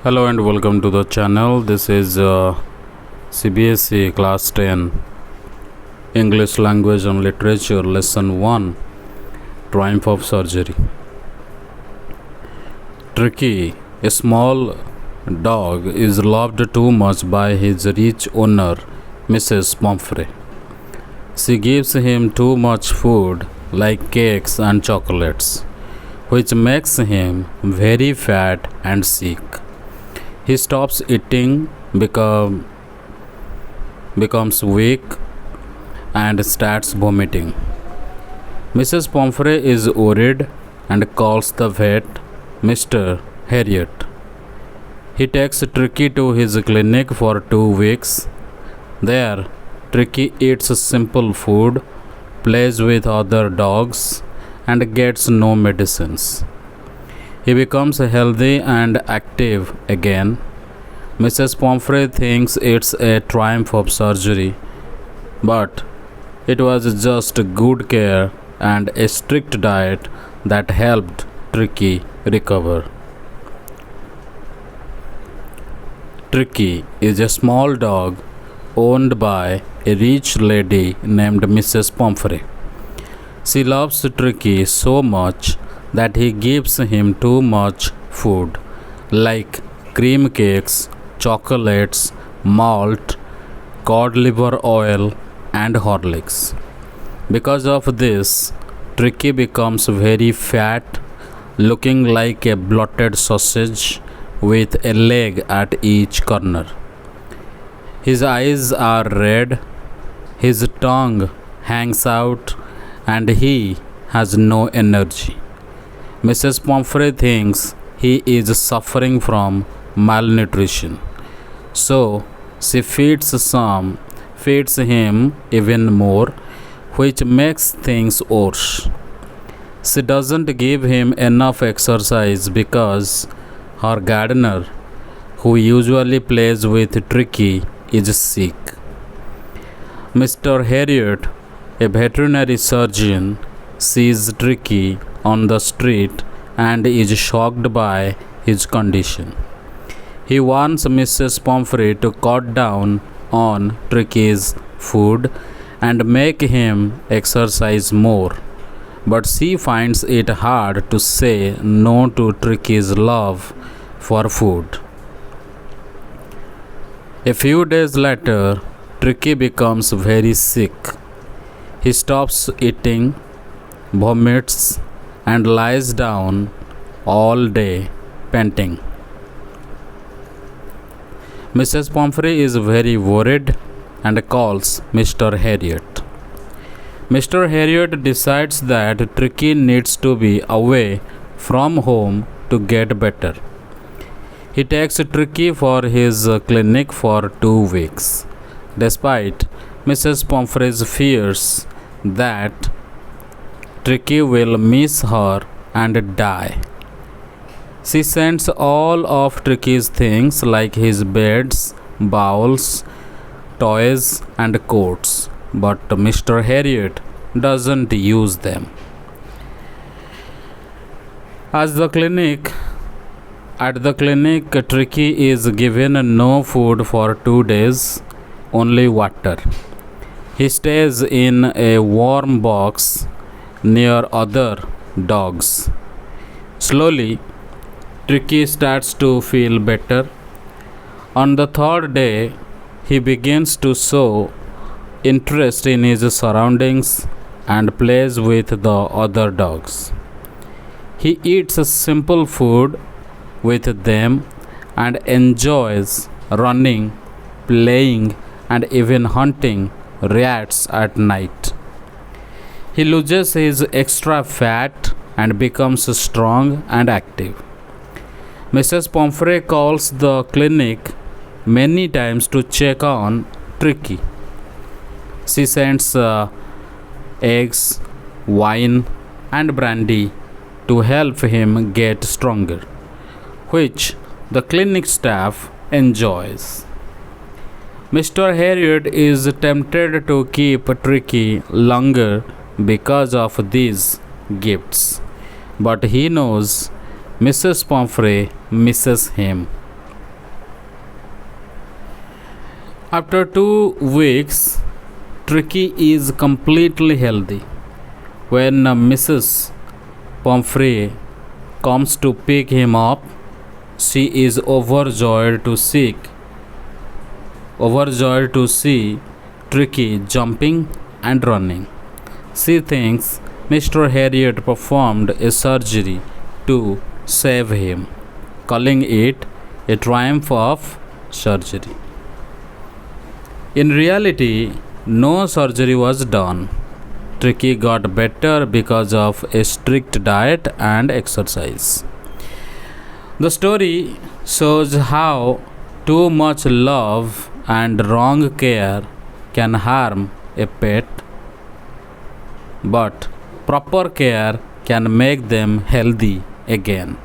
Hello and welcome to the channel. This is CBSE Class 10 English Language and Literature Lesson 1 Triumph of Surgery. Tricky, a small dog, is loved too much by his rich owner, Mrs. Pomfrey. She gives him too much food like cakes and chocolates, which makes him very fat and sick. He stops eating, becomes weak, and starts vomiting. Mrs. Pomfrey is worried and calls the vet, Mr. Harriot. He takes Tricky to his clinic for 2 weeks. There, Tricky eats simple food, plays with other dogs, and gets no medicines. He becomes healthy and active again. Mrs. Pomfrey thinks it's a triumph of surgery, but it was just good care and a strict diet that helped Tricky recover. Tricky is a small dog owned by a rich lady named Mrs. Pomfrey. She loves Tricky so much that he gives him too much food, like cream cakes, chocolates, malt, cod liver oil, and Horlicks. Because of this, Tricky becomes very fat, looking like a bloated sausage with a leg at each corner. His eyes are red, his tongue hangs out, and he has no energy. Mrs. Pomfrey thinks he is suffering from malnutrition, so she feeds him even more, which makes things worse. She doesn't give him enough exercise because her gardener, who usually plays with Tricky, is sick. Mr. Harriot, a veterinary surgeon, sees Tricky on the street and is shocked by his condition. He wants Mrs. Pomfrey to cut down on Tricky's food and make him exercise more, but she finds it hard to say no to Tricky's love for food. A few days later, Tricky becomes very sick. He stops eating, vomits, and lies down all day panting. Mrs. Pomfrey is very worried and calls Mr. Harriot. Mr. Harriot decides that Tricky needs to be away from home to get better. He takes Tricky for his clinic for 2 weeks, despite Mrs. Pomfrey's fears that Tricky will miss her and die. She sends all of Tricky's things like his beds, bowls, toys, and coats, but Mr. Harriot doesn't use them. At the clinic, Tricky is given no food for 2 days, only water. He stays in a warm box near other dogs. Slowly, Tricky starts to feel better. On the third day, he begins to show interest in his surroundings and plays with the other dogs. He eats simple food with them and enjoys running, playing, and even hunting rats at night. He loses his extra fat and becomes strong and active. Mrs. Pomfrey calls the clinic many times to check on Tricky. She sends eggs, wine, and brandy to help him get stronger, which the clinic staff enjoys. Mr. Harriot is tempted to keep Tricky longer because of these gifts, but he knows Mrs. Pomfrey misses him. After 2 weeks, Tricky is completely healthy. When Mrs. Pomfrey comes to pick him up, she is overjoyed to see Tricky jumping and running. She thinks Mr. Harriot performed a surgery to save him, calling it a triumph of surgery. In reality, no surgery was done. Tricky got better because of a strict diet and exercise. The story shows how too much love and wrong care can harm a pet, but proper care can make them healthy again.